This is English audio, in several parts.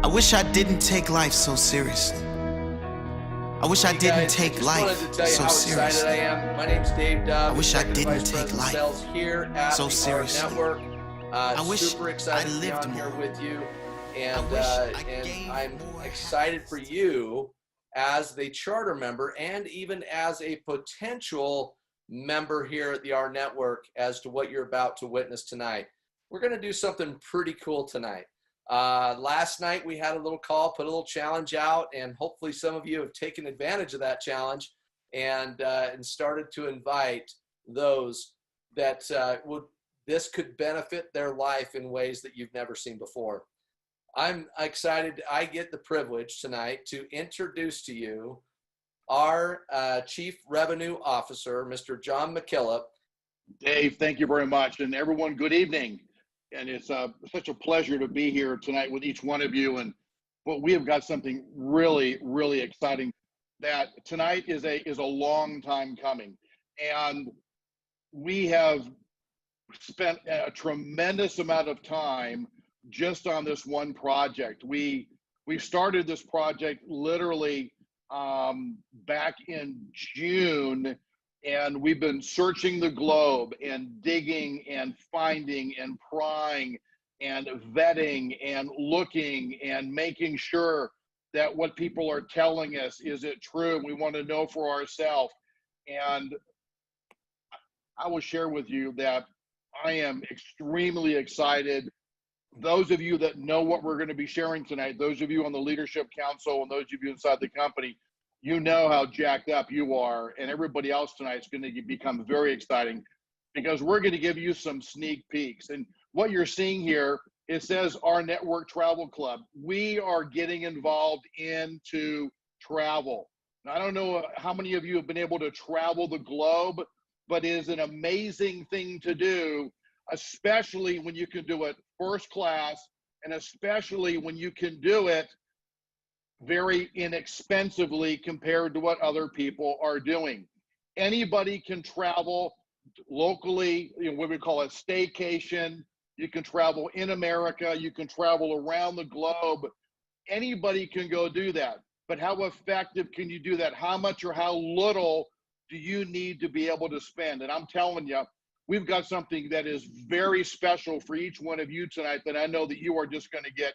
I wish I didn't take life so seriously. I wish I didn't take life so seriously. I am. My name's Dave Dove. I wish I didn't take life here at so the seriously. rNetwork. I wish Super excited I to be lived on here more. with you, and I'm more. excited for you as the charter member and even as a potential member here at the rNetwork as to what you're about to witness tonight. We're going to do something pretty cool tonight. Last night we had a little call, put a little challenge out, and hopefully some of you have taken advantage of that challenge and started to invite those that this could benefit their life in ways that you've never seen before. I'm excited. I get the privilege tonight to introduce to you our Chief Revenue Officer, Mr. John McKillop. Dave, thank you very much. And everyone, good evening. And it's such a pleasure to be here tonight with each one of you. And well, we have got something really, really exciting. That tonight is a long time coming. And we have spent a tremendous amount of time just on this one project. We started this project literally back in June, and we've been searching the globe and digging and finding and prying and vetting and looking and making sure that what people are telling us, is it true? We want to know for ourselves. And I will share with you that I am extremely excited. Those of you that know what we're going to be sharing tonight, those of you on the Leadership Council and those of you inside the company, you know how jacked up you are, and everybody else tonight is going to become very exciting because we're going to give you some sneak peeks. And what you're seeing here, it says rNetwork Travel Club. We are getting involved into travel. Now, I don't know how many of you have been able to travel the globe, but it is an amazing thing to do, especially when you can do it first class, and especially when you can do it very inexpensively compared to what other people are doing. Anybody can travel locally, what we call a staycation. You can travel in America, you can travel around the globe. Anybody can go do that. But how effective can you do that? How much or how little do you need to be able to spend? And I'm telling you, we've got something that is very special for each one of you tonight that I know that you are just going to get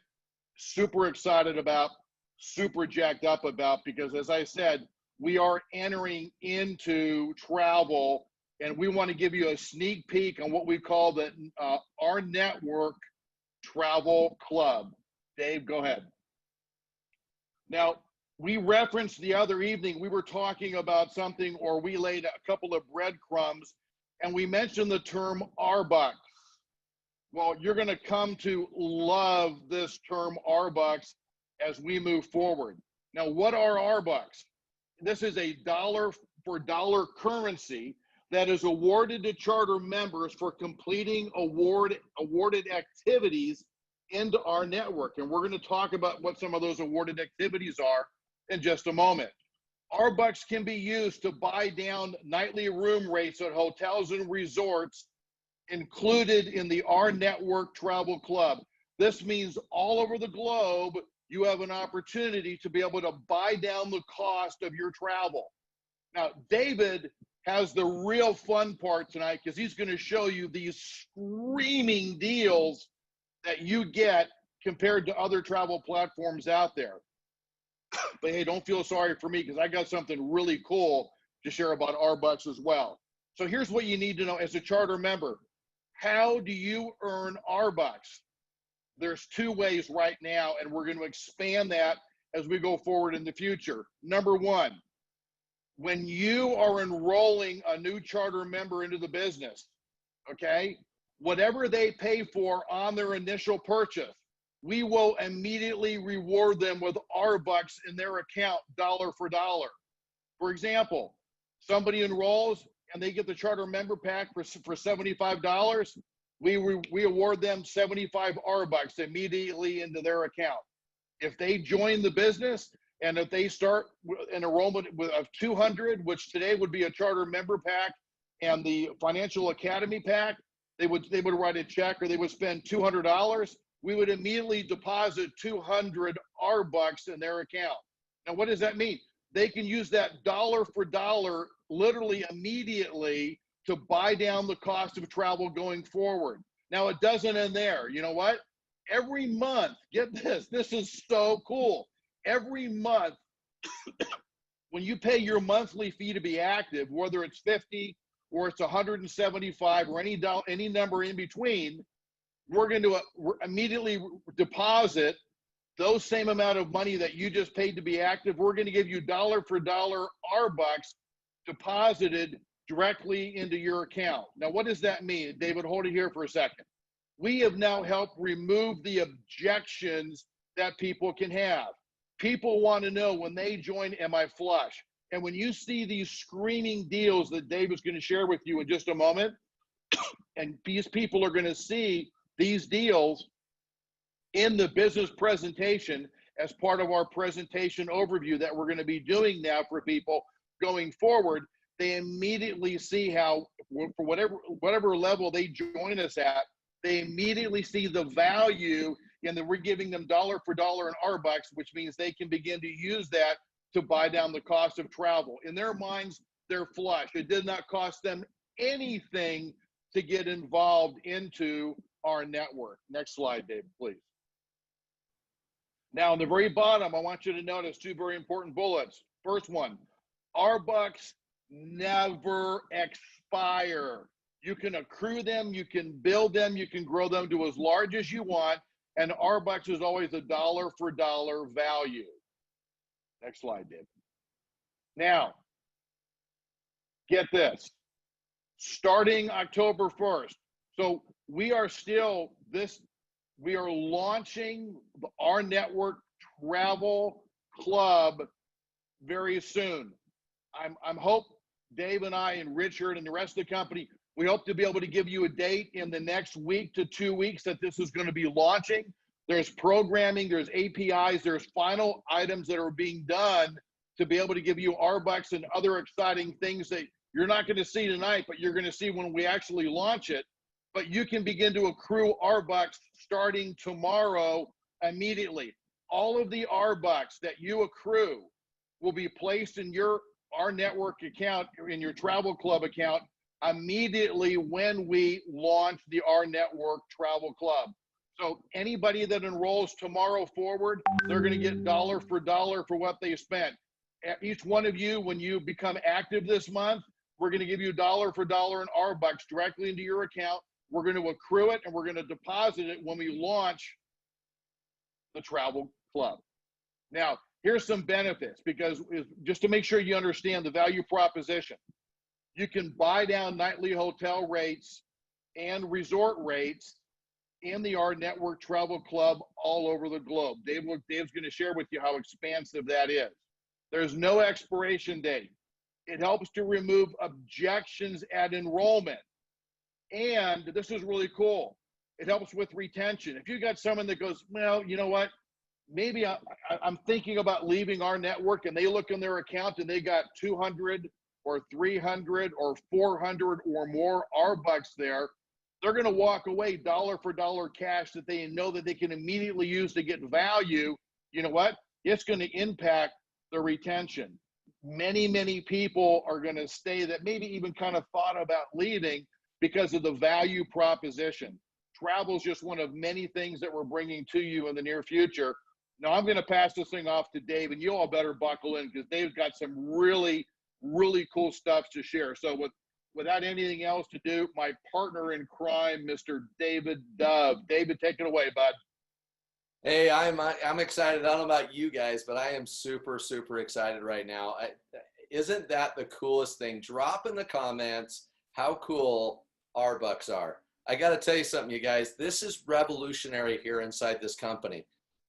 super excited about, super jacked up about, because as I said, we are entering into travel, and we want to give you a sneak peek on what we call the rNetwork Travel Club. Dave, go ahead. Now, we referenced the other evening, we were talking about something, or we laid a couple of breadcrumbs, and we mentioned the term rBucks. Well, you're going to come to love this term rBucks as we move forward. Now, what are rBucks? This is a dollar for dollar currency that is awarded to charter members for completing awarded activities into rNetwork. And we're going to talk about what some of those awarded activities are in just a moment. rBucks can be used to buy down nightly room rates at hotels and resorts included in the rNetwork Travel Club. This means all over the globe, you have an opportunity to be able to buy down the cost of your travel. Now, David has the real fun part tonight because he's going to show you these screaming deals that you get compared to other travel platforms out there. But hey, don't feel sorry for me because I got something really cool to share about rBucks as well. So here's what you need to know as a charter member. How do you earn rBucks? There's two ways right now, and we're going to expand that as we go forward in the future. Number one, when you are enrolling a new charter member into the business, okay, whatever they pay for on their initial purchase, we will immediately reward them with rBucks in their account, dollar for dollar. For example, somebody enrolls and they get the charter member pack for $75. We award them 75 rBucks immediately into their account. If they join the business and if they start an enrollment of 200, which today would be a charter member pack and the financial academy pack, they would write a check or they would spend $200. we would immediately deposit 200 rBucks in their account. Now, what does that mean? They can use that dollar for dollar literally immediately to buy down the cost of travel going forward. Now, it doesn't end there. You know what? Every month, get this, this is so cool. Every month, when you pay your monthly fee to be active, whether it's 50 or it's 175 or any number in between, we're going to immediately deposit those same amount of money that you just paid to be active. We're going to give you dollar for dollar rBucks deposited directly into your account. Now, what does that mean? David, hold it here for a second. We have now helped remove the objections that people can have. People want to know when they join, am I flush? And when you see these screaming deals that David's going to share with you in just a moment, and these people are going to see these deals in the business presentation as part of our presentation overview that we're going to be doing now for people going forward, they immediately see how, for whatever level they join us at, they immediately see the value in that we're giving them dollar for dollar in rBucks, which means they can begin to use that to buy down the cost of travel. In their minds, they're flush. It did not cost them anything to get involved into our network. Next slide, David, please. Now, on the very bottom, I want you to notice two very important bullets. First one, rBucks never expire. You can accrue them, you can build them, you can grow them to as large as you want, and rBucks is always a dollar for dollar value. Next slide, David. Now, get this. Starting October 1st, so we are launching our network travel club very soon. I'm hope Dave and I and Richard and the rest of the company, we hope to be able to give you a date in the next week to 2 weeks that this is going to be launching. There's programming, there's APIs, there's final items that are being done to be able to give you rBucks and other exciting things that you're not going to see tonight, but you're going to see when we actually launch it. But you can begin to accrue rBucks starting tomorrow immediately. All of the rBucks that you accrue will be placed in your rNetwork account, in your travel club account, immediately when we launch the rNetwork travel club. So anybody that enrolls tomorrow forward, they're going to get dollar for dollar for what they spent. Each one of you, when you become active this month, we're going to give you dollar for dollar in rBucks directly into your account. We're going to accrue it and we're going to deposit it when we launch the travel club. Now, here's some benefits, because just to make sure you understand the value proposition. You can buy down nightly hotel rates and resort rates in the rNetwork Travel Club all over the globe. Dave's going to share with you how expansive that is. There's no expiration date. It helps to remove objections at enrollment. And this is really cool. It helps with retention. If you got someone that goes, well, you know what? Maybe I'm thinking about leaving our network, and they look in their account and they got 200 or 300 or 400 or more rBucks there. They're going to walk away dollar for dollar cash that they know that they can immediately use to get value. You know what? It's going to impact the retention. Many, many people are going to stay that maybe even kind of thought about leaving because of the value proposition. Travel is just one of many things that we're bringing to you in the near future. Now, I'm going to pass this thing off to Dave, and you all better buckle in because Dave's got some really, really cool stuff to share. So without anything else to do, my partner in crime, Mr. David Dove. David, take it away, bud. Hey, I'm excited. I don't know about you guys, but I am super, super excited right now. Isn't that the coolest thing? Drop in the comments how cool rBucks are. I got to tell you something, you guys. This is revolutionary here inside this company.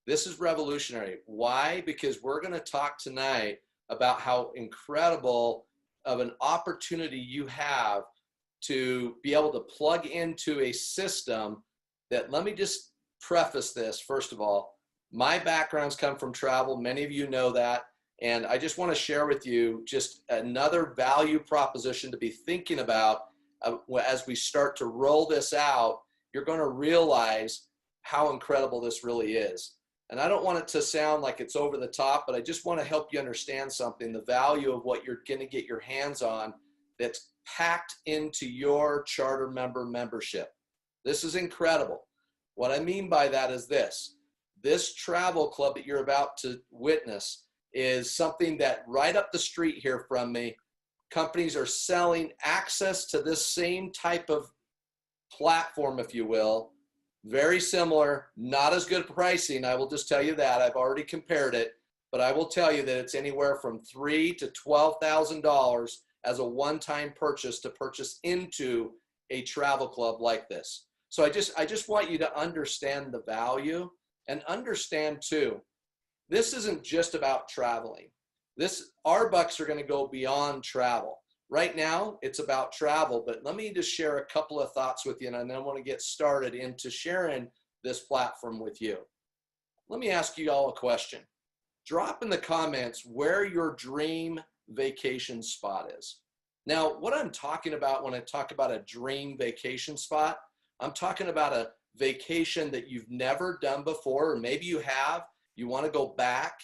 This is revolutionary. Why? Because we're going to talk tonight about how incredible of an opportunity you have to be able to plug into a system that, let me just preface this. First of all, my backgrounds come from travel. Many of you know that. And I just want to share with you just another value proposition to be thinking about as we start to roll this out. You're going to realize how incredible this really is. And I don't want it to sound like it's over the top, but I just want to help you understand something, the value of what you're going to get your hands on that's packed into your charter member membership. This is incredible. What I mean by that is this travel club that you're about to witness is something that right up the street here from me, companies are selling access to this same type of platform, if you will. Very similar, not as good pricing. I will just tell you that. I've already compared it, but I will tell you that it's anywhere from $3,000 to $12,000 as a one-time purchase to purchase into a travel club like this. So I just want you to understand the value and understand too, this isn't just about traveling. rBucks are going to go beyond travel. Right now, it's about travel, but let me just share a couple of thoughts with you, and then I want to get started into sharing this platform with you. Let me ask you all a question. Drop in the comments where your dream vacation spot is. Now, what I'm talking about when I talk about a dream vacation spot, I'm talking about a vacation that you've never done before, or maybe you have, you want to go back,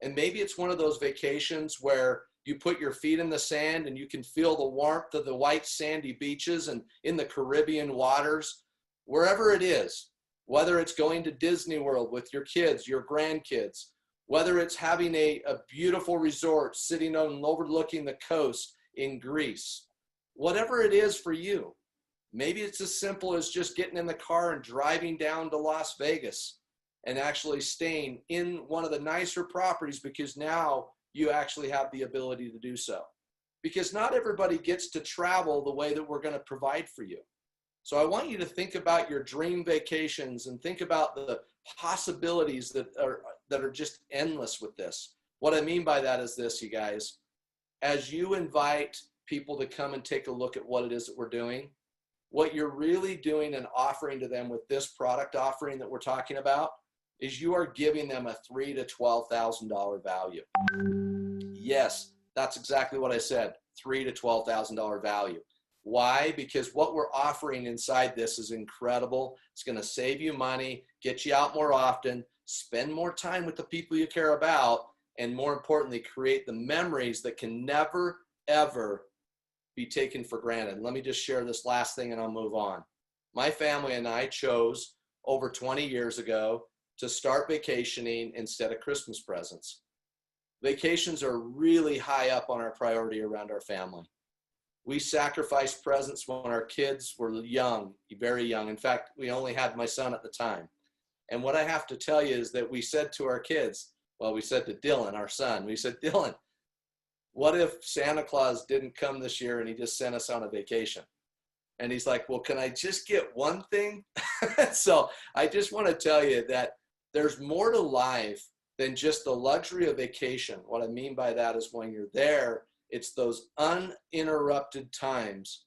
and maybe it's one of those vacations where you put your feet in the sand and you can feel the warmth of the white sandy beaches and in the Caribbean waters, wherever it is, whether it's going to Disney World with your kids, your grandkids, whether it's having a beautiful resort sitting on overlooking the coast in Greece, whatever it is for you. Maybe it's as simple as just getting in the car and driving down to Las Vegas and actually staying in one of the nicer properties because now you actually have the ability to do so. Because not everybody gets to travel the way that we're going to provide for you. So I want you to think about your dream vacations and think about the possibilities that are just endless with this. What I mean by that is this, you guys. As you invite people to come and take a look at what it is that we're doing, what you're really doing and offering to them with this product offering that we're talking about is you are giving them a $3,000 to $12,000 value. Yes, that's exactly what I said, $3,000 to $12,000 value. Why? Because what we're offering inside this is incredible. It's going to save you money, get you out more often, spend more time with the people you care about, and more importantly, create the memories that can never, ever be taken for granted. Let me just share this last thing and I'll move on. My family and I chose over 20 years ago to start vacationing instead of Christmas presents. Vacations are really high up on our priority around our family. We sacrificed presents when our kids were young, very young. In fact, we only had my son at the time. And what I have to tell you is that we said to our kids, well, we said to Dylan, our son, we said, Dylan, what if Santa Claus didn't come this year and he just sent us on a vacation? And he's like, well, can I just get one thing? So I just want to tell you that there's more to life than just the luxury of vacation. What I mean by that is when you're there, it's those uninterrupted times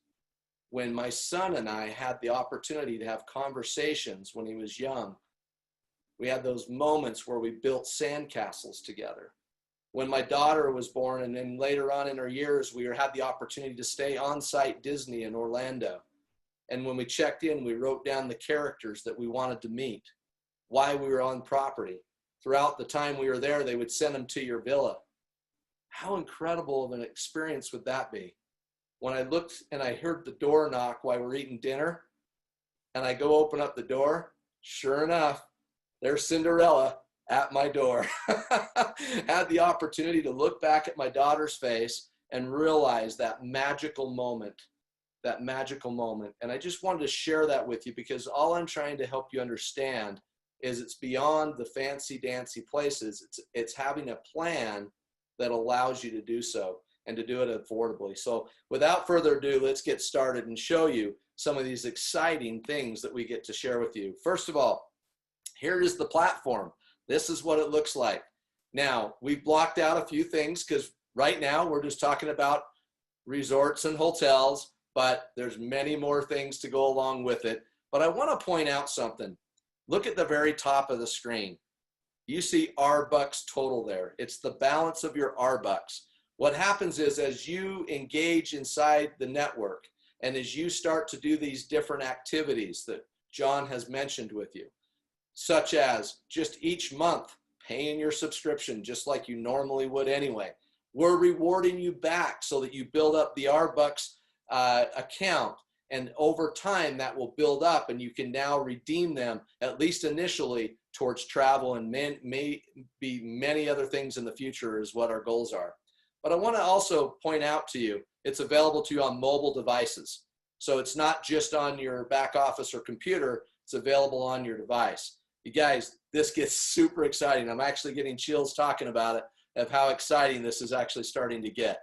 when my son and I had the opportunity to have conversations when he was young. We had those moments where we built sandcastles together. When my daughter was born, and then later on in her years, we had the opportunity to stay on site Disney in Orlando. And when we checked in, we wrote down the characters that we wanted to meet, why we were on property. Throughout the time we were there, they would send them to your villa. How incredible of an experience would that be? When I looked and I heard the door knock while we're eating dinner, and I go open up the door, sure enough, there's Cinderella at my door. Had the opportunity to look back at my daughter's face and realize that magical moment. And I just wanted to share that with you because all I'm trying to help you understand is it's beyond the fancy dancy places. It's having a plan that allows you to do so and to do it affordably. So without further ado, let's get started and show you some of these exciting things that we get to share with you. First of all, here is the platform. This is what it looks like. Now, we've blocked out a few things because right now we're just talking about resorts and hotels, but there's many more things to go along with it. But I want to point out something. Look at the very top of the screen. You see rBucks total there. It's the balance of your rBucks. What happens is as you engage inside the network and as you start to do these different activities that John has mentioned with you, such as just each month paying your subscription just like you normally would anyway. We're rewarding you back so that you build up the rBucks account, and over time that will build up and you can now redeem them, at least initially, towards travel, and may be many other things in the future is what our goals are. But I want to also point out to you, it's available to you on mobile devices. So it's not just on your back office or computer, it's available on your device. You guys, this gets super exciting. I'm actually getting chills talking about it, of how exciting this is actually starting to get.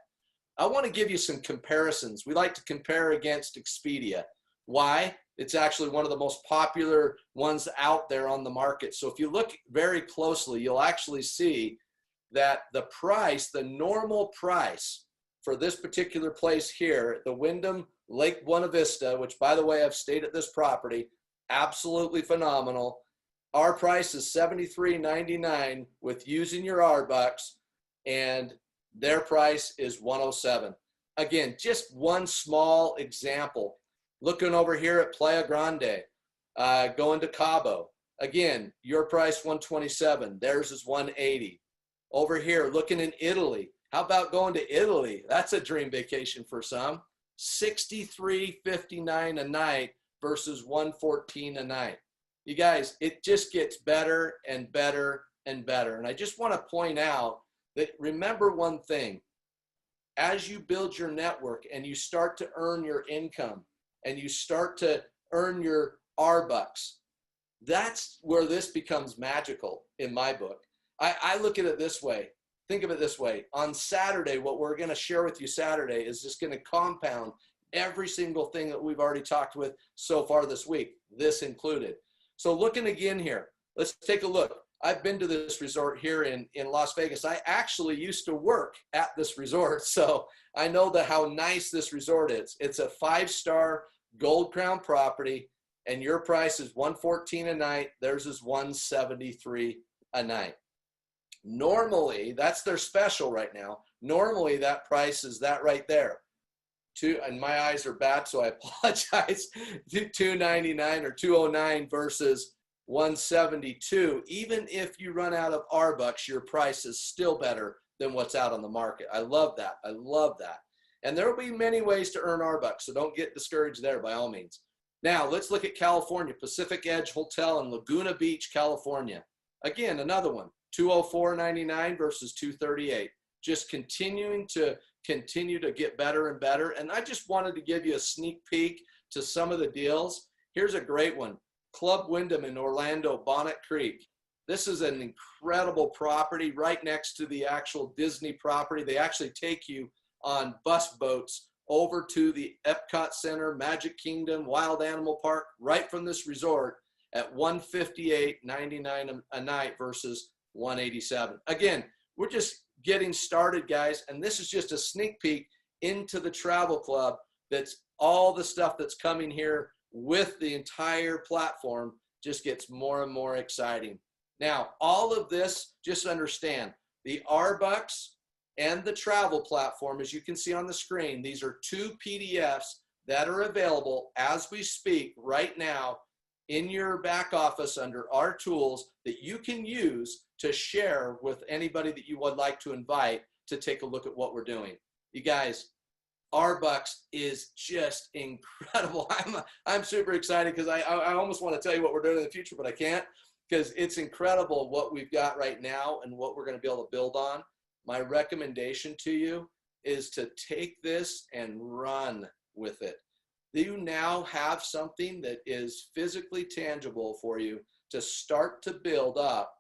I want to give you some comparisons. We like to compare against Expedia. Why? It's actually one of the most popular ones out there on the market. So if you look very closely, you'll actually see that the price, the normal price for this particular place here, the Wyndham Lake Buena Vista, which by the way, I've stayed at this property, absolutely phenomenal. Our price is $73.99 with using your rBucks, and their price is $107. Again, just one small example. Looking over here at Playa Grande, going to Cabo. Again, your price $127, theirs is $180. Over here, looking in Italy. How about going to Italy? That's a dream vacation for some. $63.59 a night versus $114 a night. You guys, it just gets better and better and better. And I just want to point out that, remember one thing, as you build your network and you start to earn your income and you start to earn your rBucks, that's where this becomes magical in my book. I look at it this way. Think of it this way. On Saturday, what we're going to share with you Saturday is just going to compound every single thing that we've already talked with so far this week, this included. So looking again here, let's take a look. I've been to this resort here in Las Vegas. I actually used to work at this resort, so I know how nice this resort is. It's a 5-star Gold Crown property, and your price is $114 a night. Theirs is $173 a night. Normally, that's their special right now. Normally, that price is that right there. And my eyes are bad, so I apologize. $299 or $209 versus $172. Even if you run out of rBucks, your price is still better than what's out on the market. I love that. I love that. And there will be many ways to earn rBucks, so don't get discouraged there by all means. Now, let's look at California, Pacific Edge Hotel in Laguna Beach, California. Again, another one, $204.99 versus $238. Just continue to get better and better. And I just wanted to give you a sneak peek to some of the deals. Here's a great one. Club Wyndham in Orlando, Bonnet Creek. This is an incredible property right next to the actual Disney property. They actually take you on bus boats over to the Epcot Center, Magic Kingdom, Wild Animal Park, right from this resort at $158.99 a night versus $187. Again, we're just getting started, guys, and this is just a sneak peek into the travel club. That's all the stuff that's coming here with the entire platform. Just gets more and more exciting. Now, all of this, just understand, the rBucks and the travel platform, as you can see on the screen, these are 2 PDFs that are available as we speak right now in your back office under our tools that you can use to share with anybody that you would like to invite to take a look at what we're doing. You guys, rBucks is just incredible. I'm super excited because I almost want to tell you what we're doing in the future, but I can't, because it's incredible what we've got right now and what we're going to be able to build on. My recommendation to you is to take this and run with it. You now have something that is physically tangible for you to start to build up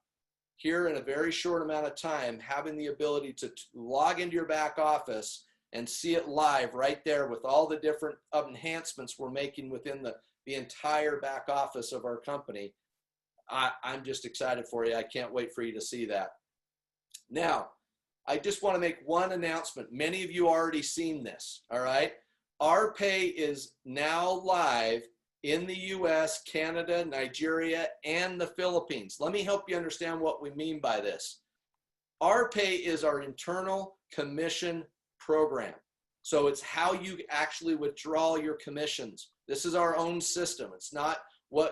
here in a very short amount of time, having the ability to log into your back office and see it live right there with all the different enhancements we're making within the entire back office of our company. I'm just excited for you. I can't wait for you to see that. Now, I just want to make one announcement. Many of you already seen this, all right? rPay is now live in the US, Canada, Nigeria, and the Philippines. Let me help you understand what we mean by this. rPay is our internal commission program. So it's how you actually withdraw your commissions. This is our own system. It's not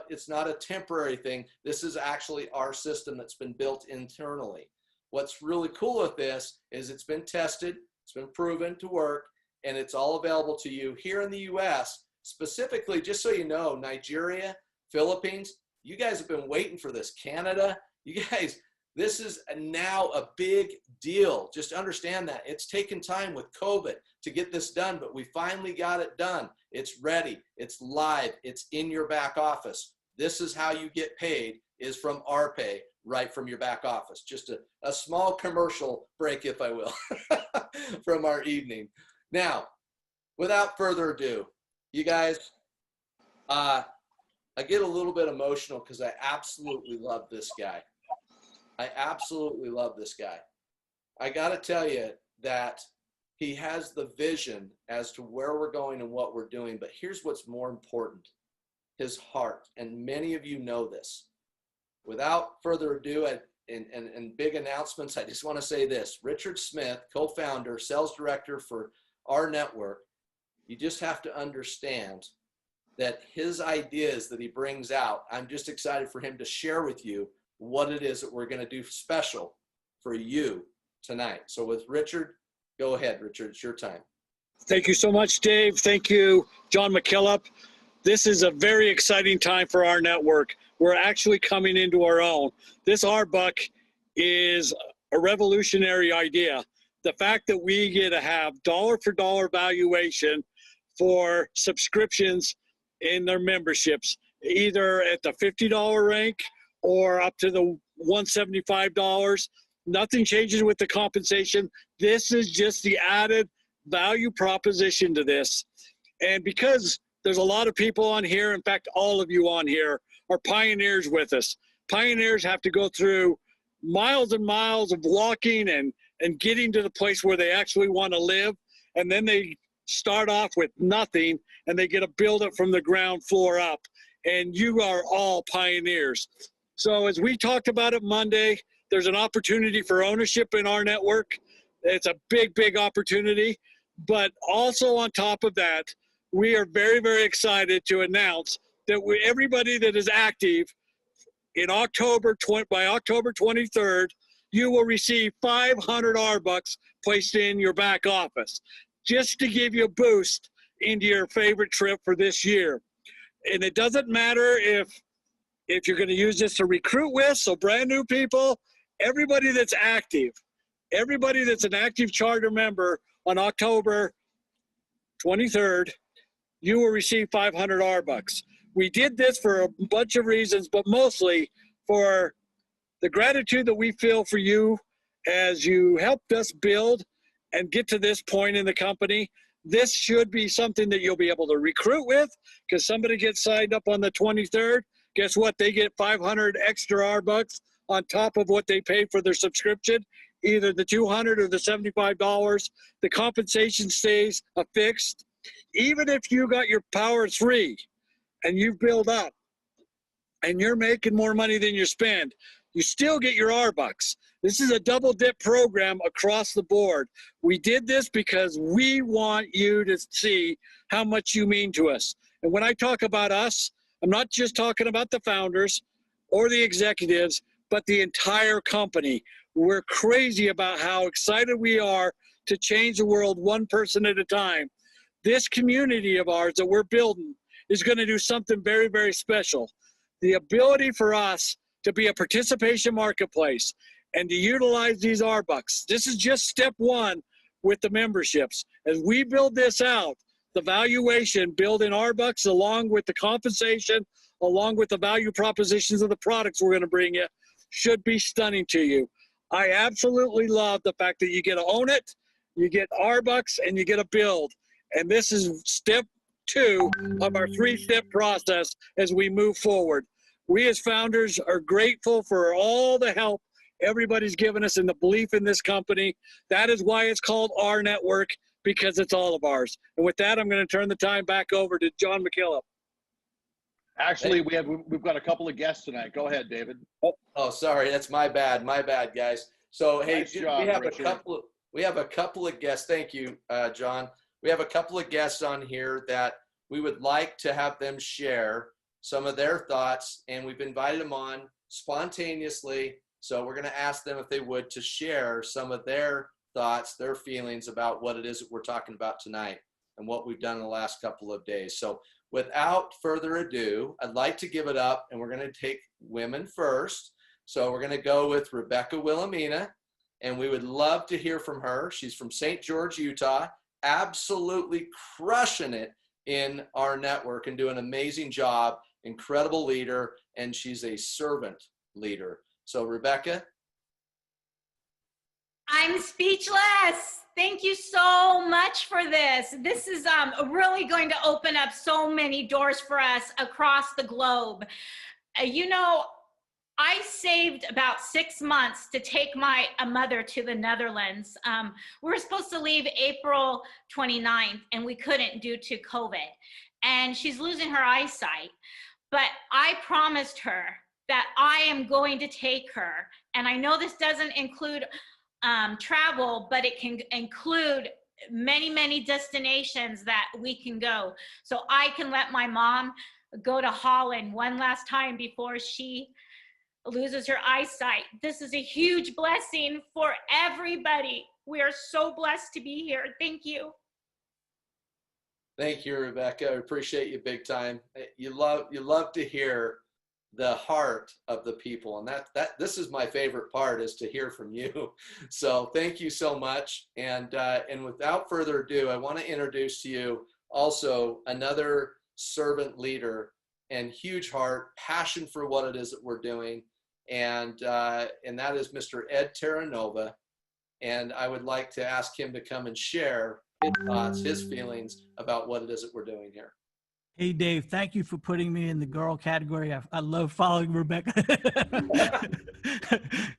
It's not a temporary thing. This is actually our system that's been built internally. What's really cool with this is it's been tested, it's been proven to work, and it's all available to you here in the US, specifically, just so you know, Nigeria, Philippines, you guys have been waiting for this. Canada, you guys, this is now a big deal. Just understand that. It's taken time with COVID to get this done, but we finally got it done. It's ready. It's live. It's in your back office. This is how you get paid, is from our pay, right from your back office. Just a small commercial break, if I will, from our evening. Now, without further ado, you guys, I get a little bit emotional because I absolutely love this guy. I absolutely love this guy. I got to tell you that he has the vision as to where we're going and what we're doing. But here's what's more important, his heart. And many of you know this. Without further ado, and big announcements, I just want to say this. Richard Smith, co-founder, sales director for rNetwork, you just have to understand that his ideas that he brings out, I'm just excited for him to share with you what it is that we're going to do special for you tonight. So with Richard, go ahead, Richard, it's your time. Thank you so much, Dave. Thank you, John McKillop. This is a very exciting time for our network. We're actually coming into our own. This rBuck is a revolutionary idea. The fact that we get to have dollar for dollar valuation for subscriptions in their memberships, either at the $50 rank or up to the $175. Nothing changes with the compensation. This is just the added value proposition to this. And because there's a lot of people on here, in fact, all of you on here are pioneers with us. Pioneers have to go through miles and miles of walking and getting to the place where they actually want to live. And then they start off with nothing and they get to build it from the ground floor up. And you are all pioneers. So as we talked about it Monday, there's an opportunity for ownership in our network. It's a big, big opportunity. But also on top of that, we are very, very excited to announce that everybody that is active in by October 23rd, you will receive 500 rBucks placed in your back office, just to give you a boost into your favorite trip for this year. And it doesn't matter if you're going to use this to recruit with, so brand new people, everybody that's active, everybody that's an active charter member on October 23rd, you will receive 500 rBucks. We did this for a bunch of reasons, but mostly for the gratitude that we feel for you as you helped us build and get to this point in the company. This should be something that you'll be able to recruit with, because somebody gets signed up on the 23rd. Guess what? They get 500 extra rBucks on top of what they paid for their subscription, either the $200 or the $75. The compensation stays fixed. Even if you got your Power 3 and you build up and you're making more money than you spend, you still get your rBucks. This is a double dip program across the board. We did this because we want you to see how much you mean to us. And when I talk about us, I'm not just talking about the founders or the executives, but the entire company. We're crazy about how excited we are to change the world one person at a time. This community of ours that we're building is going to do something very, very special. The ability for us to be a participation marketplace and to utilize these rBucks. This is just step one with the memberships. As we build this out, the valuation, building rBucks along with the compensation, along with the value propositions of the products we're going to bring you, should be stunning to you. I absolutely love the fact that you get to own it, you get rBucks, and you get to build. And this is step 2 of our 3-step process as we move forward. We as founders are grateful for all the help everybody's given us and the belief in this company. That is why it's called rNetwork, because it's all of ours. And with that, I'm going to turn the time back over to John McKillop. Actually, we've got a couple of guests tonight. Go ahead, David. Oh, sorry, that's my bad, guys. So hey, Nice job, we have Richard. we have a couple of guests. Thank you, John. We have a couple of guests on here that we would like to have them share some of their thoughts, and we've invited them on spontaneously. So we're going to ask them if they would to share some of their thoughts, their feelings about what it is that we're talking about tonight and what we've done in the last couple of days. So without further ado, I'd like to give it up, and we're going to take women first. So we're going to go with Rebecca Wilhelmina, and we would love to hear from her. She's from St. George, Utah, absolutely crushing it in our network and doing an amazing job, incredible leader, and she's a servant leader. So Rebecca. I'm speechless. Thank you so much for this. This is really going to open up so many doors for us across the globe. You know, I saved about 6 months to take my mother to the Netherlands. We were supposed to leave April 29th, and we couldn't due to COVID. And she's losing her eyesight. But I promised her that I am going to take her. And I know this doesn't include travel, but it can include many, many destinations that we can go. So I can let my mom go to Holland one last time before she loses her eyesight. This is a huge blessing for everybody. We are so blessed to be here. Thank you. Thank you, Rebecca. I appreciate you big time. You love to hear the heart of the people, and this is my favorite part, is to hear from you. So thank you so much. And without further ado, I want to introduce to you also another servant leader and huge heart, passion for what it is that we're doing, and that is Mr. Ed Terranova. And I would like to ask him to come and share his thoughts, his feelings about what it is that we're doing here. Hey, Dave, thank you for putting me in the girl category. I love following Rebecca.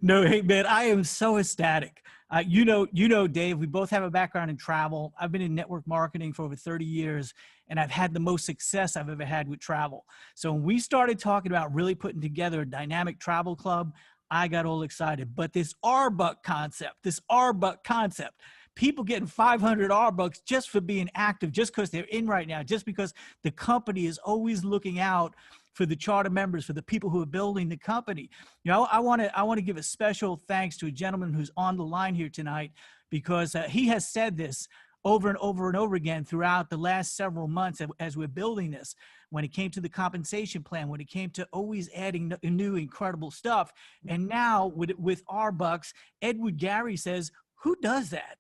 No, hey, man, I am so ecstatic. You know, Dave, we both have a background in travel. I've been in network marketing for over 30 years, and I've had the most success I've ever had with travel. So when we started talking about really putting together a dynamic travel club, I got all excited. But this rBuck concept, people getting 500 rBucks just for being active, just because they're in right now, just because the company is always looking out for the charter members, for the people who are building the company. You know, I want to give a special thanks to a gentleman who's on the line here tonight, because he has said this over and over and over again throughout the last several months as we're building this. When it came to the compensation plan, when it came to always adding new incredible stuff. And now with rBucks, Edward Gary says, who does that?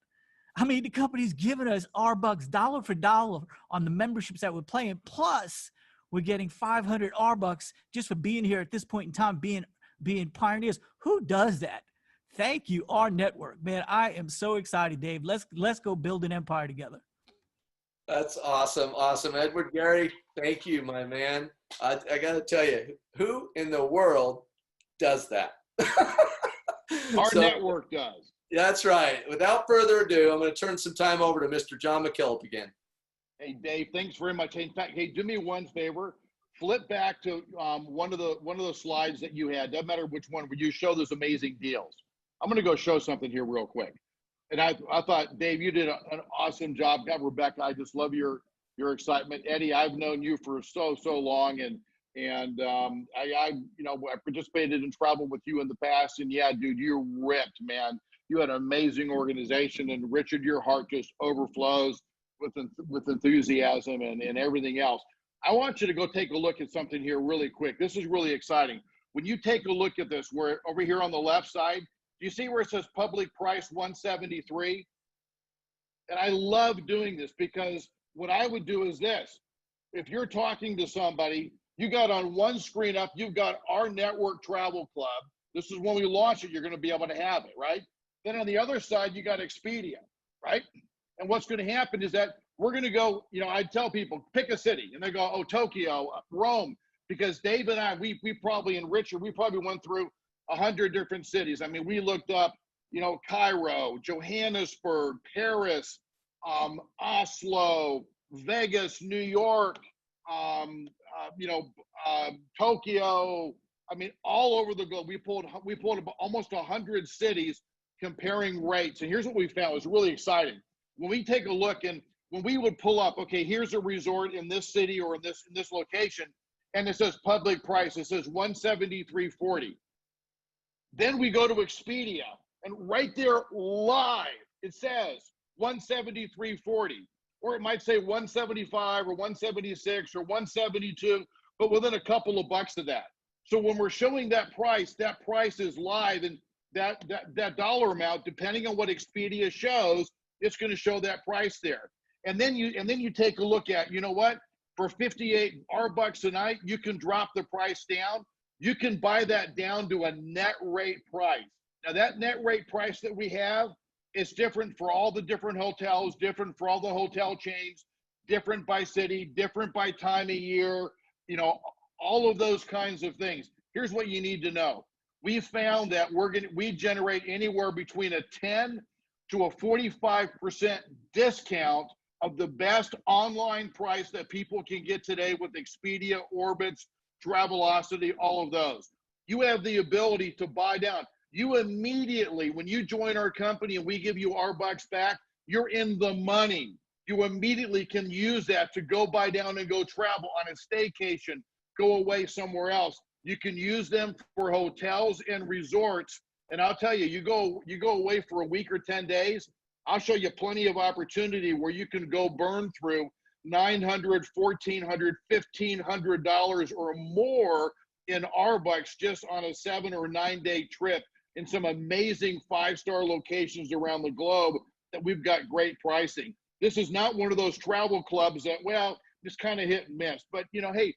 I mean, the company's giving us rBucks dollar for dollar on the memberships that we're playing. Plus, we're getting 500 rBucks just for being here at this point in time, being pioneers. Who does that? Thank you, rNetwork. Man, I am so excited, Dave. Let's go build an empire together. That's awesome. Awesome. Edward Gary, thank you, my man. I got to tell you, who in the world does that? rNetwork does. That's right. Without further ado, I'm going to turn some time over to Mr. John McKillop again. Hey, Dave, thanks very much. Hey, in fact, hey, do me one favor. Flip back to one of the slides that you had. Doesn't matter which one, where you show those amazing deals. I'm going to go show something here real quick. And I thought, Dave, you did an awesome job. God, Rebecca, I just love your excitement. Eddie, I've known you for so long, and I participated in travel with you in the past, and yeah, dude, you're ripped, man. You had an amazing organization, and Richard, your heart just overflows with enthusiasm and everything else. I want you to go take a look at something here really quick. This is really exciting. When you take a look at this, we're over here on the left side. Do you see where it says public price 173? And I love doing this, because what I would do is this. If you're talking to somebody, you got on one screen up, you've got rNetwork Travel Club. This is when we launch it, you're going to be able to have it, right? Then on the other side, you got Expedia, right? And what's going to happen is that we're going to go, you know, I tell people, pick a city. And they go, oh, Tokyo, Rome. Because Dave and I, we probably, and Richard, we probably went through 100 different cities. I mean, we looked up, you know, Cairo, Johannesburg, Paris, Oslo, Vegas, New York, Tokyo. I mean, all over the globe. We pulled almost 100 cities comparing rates. And here's what we found. It was really exciting. When we take a look, and when we would pull up, okay, here's a resort in this city or in this location, and it says public price. It says $173.40. Then we go to Expedia, and right there live, it says $173.40. Or it might say 175 or 176 or 172, but within a couple of bucks of that. So when we're showing that price is live, and that dollar amount, depending on what Expedia shows, it's going to show that price there. And then you take a look at, you know what? For 58 rBucks a night, you can drop the price down. You can buy that down to a net rate price. Now that net rate price that we have, it's different for all the different hotels, different for all the hotel chains, different by city, different by time of year, you know, all of those kinds of things. Here's what you need to know. We found that we generate anywhere between a 10 to a 45% discount of the best online price that people can get today with Expedia, Orbitz, Travelocity, all of those. You have the ability to buy down. You immediately, when you join our company and we give you rBucks back, you're in the money. You immediately can use that to go buy down and go travel on a staycation, go away somewhere else. You can use them for hotels and resorts. And I'll tell you, you go away for a week or 10 days, I'll show you plenty of opportunity where you can go burn through $900, $1,400, $1,500 or more in rBucks just on a 7 or 9 day trip in some amazing 5-star locations around the globe that we've got great pricing. This is not one of those travel clubs that, well, just kind of hit and miss. But, you know, hey,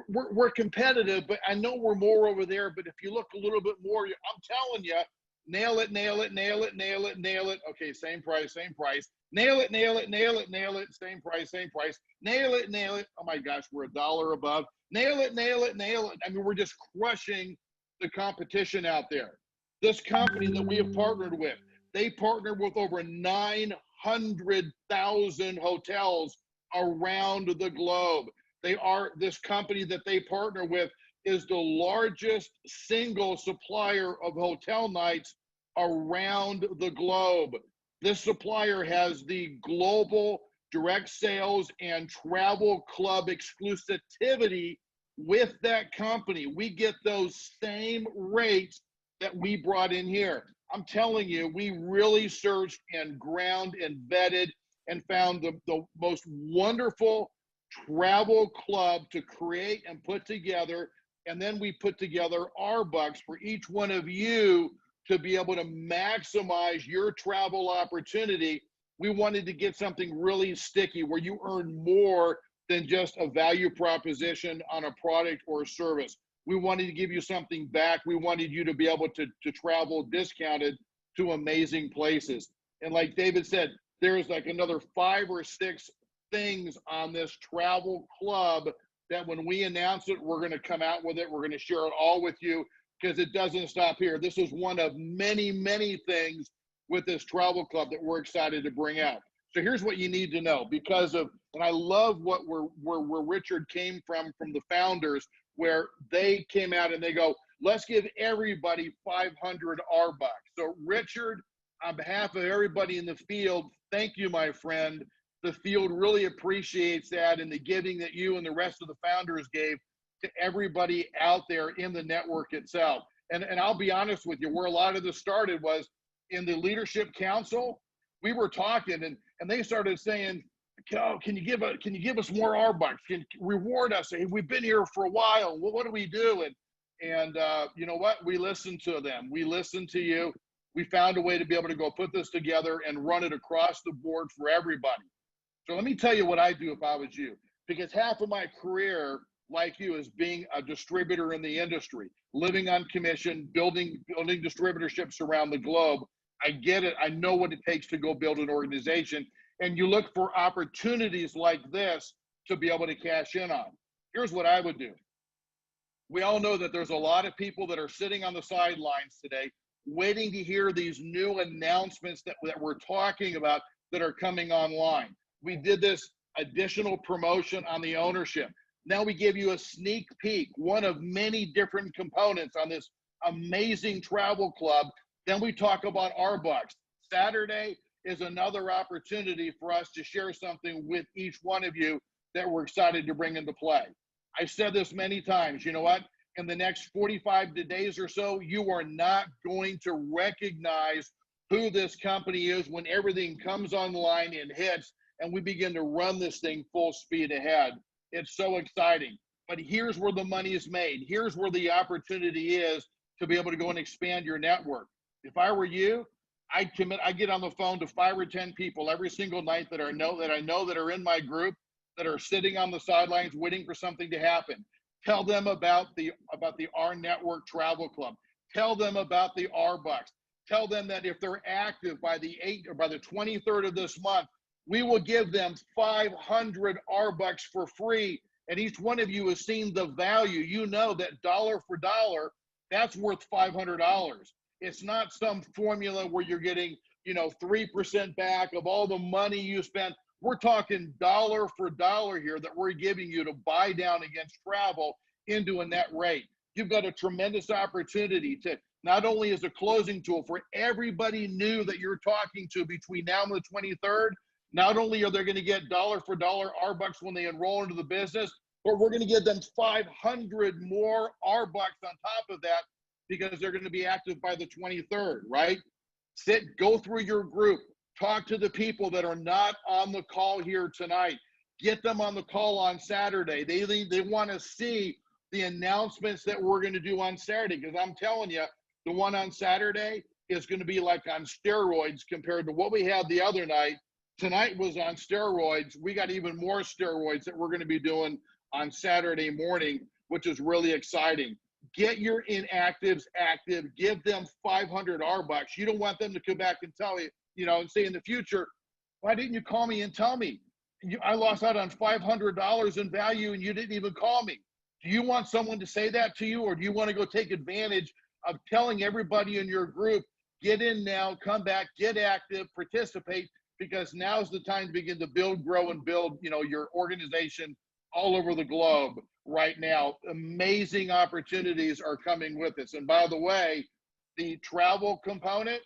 we're competitive, but I know we're more over there. But if you look a little bit more, I'm telling you, nail it, nail it, nail it, nail it, nail it. Okay, same price, same price. Nail it, nail it, nail it, nail it. Same price, same price. Nail it, nail it. Oh my gosh, we're $1 above. Nail it, nail it, nail it. I mean, we're just crushing the competition out there. This company that we have partnered with, they partner with over 900,000 hotels around the globe. This company that they partner with is the largest single supplier of hotel nights around the globe. This supplier has the global direct sales and travel club exclusivity with that company. We get those same rates that we brought in here. I'm telling you, we really searched and ground and vetted and found the most wonderful travel club to create and put together. And then we put together rBucks for each one of you to be able to maximize your travel opportunity. We wanted to get something really sticky where you earn more than just a value proposition on a product or a service. We wanted to give you something back. We wanted you to be able to travel discounted to amazing places. And like David said, there's like another 5 or 6 things on this travel club that when we announce it, we're going to come out with it. We're going to share it all with you because it doesn't stop here. This is one of many, many things with this travel club that we're excited to bring out. So here's what you need to know because of, and I love where Richard came from the founders, where they came out and they go, let's give everybody 500 rBucks. So Richard, on behalf of everybody in the field, thank you, my friend. The field really appreciates that and the giving that you and the rest of the founders gave to everybody out there in the network itself. And I'll be honest with you, where a lot of this started was in the leadership council. We were talking and they started saying, oh, can you give us more rBucks? Can reward us? Hey, we've been here for a while. Well, what do we do? And you know what? We listened to them. We listened to you. We found a way to be able to go put this together and run it across the board for everybody. So let me tell you what I do if I was you, because half of my career, like you, is being a distributor in the industry, living on commission, building distributorships around the globe. I get it. I know what it takes to go build an organization. And you look for opportunities like this to be able to cash in on. Here's what I would do. We all know that there's a lot of people that are sitting on the sidelines today waiting to hear these new announcements that we're talking about that are coming online. We did this additional promotion on the ownership. Now we give you a sneak peek, one of many different components on this amazing travel club. Then we talk about rBucks. Saturday is another opportunity for us to share something with each one of you that we're excited to bring into play. I've said this many times, you know what? In the next 45 days or so, you are not going to recognize who this company is when everything comes online and hits and we begin to run this thing full speed ahead. It's so exciting. But here's where the money is made. Here's where the opportunity is to be able to go and expand your network. If I were you, I get on the phone to 5 or 10 people every single night that I know that are in my group, that are sitting on the sidelines waiting for something to happen. Tell them about the rNetwork Travel Club. Tell them about the rBucks. Tell them that if they're active by the 23rd of this month, we will give them 500 rBucks for free. And each one of you has seen the value. You know that dollar for dollar, that's worth $500. It's not some formula where you're getting, 3% back of all the money you spent. We're talking dollar for dollar here that we're giving you to buy down against travel into a net rate. You've got a tremendous opportunity to not only as a closing tool for everybody new that you're talking to between now and the 23rd, not only are they going to get dollar for dollar rBucks when they enroll into the business, but we're going to give them 500 more rBucks on top of that because they're going to be active by the 23rd, right? Go through your group. Talk to the people that are not on the call here tonight. Get them on the call on Saturday. They want to see the announcements that we're going to do on Saturday, because I'm telling you, the one on Saturday is going to be like on steroids compared to what we had the other night. Tonight was on steroids. We got even more steroids that we're going to be doing on Saturday morning, which is really exciting. Get your inactives active. Give them 500 rBucks. You don't want them to come back and tell you, and say in the future, why didn't you call me and tell me? I lost out on $500 in value and you didn't even call me. Do you want someone to say that to you, or do you want to go take advantage of telling everybody in your group, get in now, come back, get active, participate, because now's the time to begin to build, grow, and build, your organization all over the globe right now. Amazing opportunities are coming with this. And by the way, the travel component,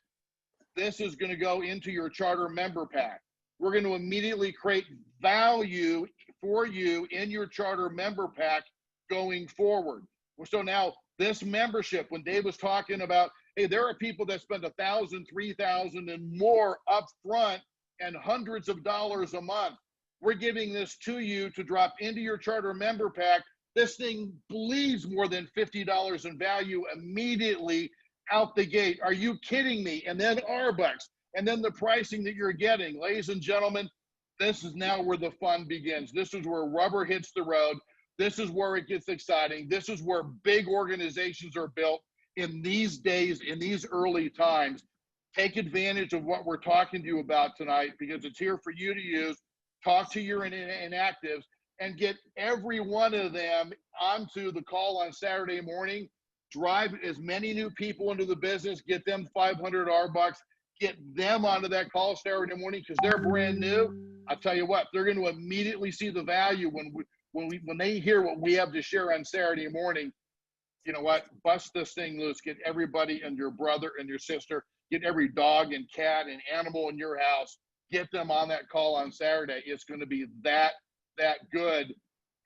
this is going to go into your charter member pack. We're going to immediately create value for you in your charter member pack going forward. So now this membership, when Dave was talking about, hey, there are people that spend $1,000, $3,000 and more up front and hundreds of dollars a month. We're giving this to you to drop into your charter member pack. This thing bleeds more than $50 in value immediately out the gate. Are you kidding me? And then rBucks, and then the pricing that you're getting. Ladies and gentlemen, this is now where the fun begins. This is where rubber hits the road. This is where it gets exciting. This is where big organizations are built in these days, in these early times. Take advantage of what we're talking to you about tonight, because it's here for you to use. Talk to your inactives and get every one of them onto the call on Saturday morning. Drive as many new people into the business, get them 500 rBucks, get them onto that call Saturday morning because they're brand new. I'll tell you what, they're going to immediately see the value when they hear what we have to share on Saturday morning. You know what? Bust this thing loose. Get everybody and your brother and your sister. Get every dog and cat and animal in your house. Get them on that call on Saturday. It's going to be that good.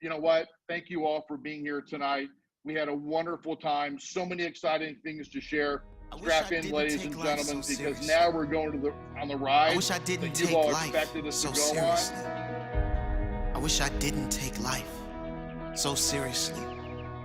You know what? Thank you all for being here tonight. We had a wonderful time. So many exciting things to share. Strap in, ladies and gentlemen, because now we're going on the ride. I wish I didn't that you've take all life expected us so to go seriously. on. I wish I didn't take life so seriously.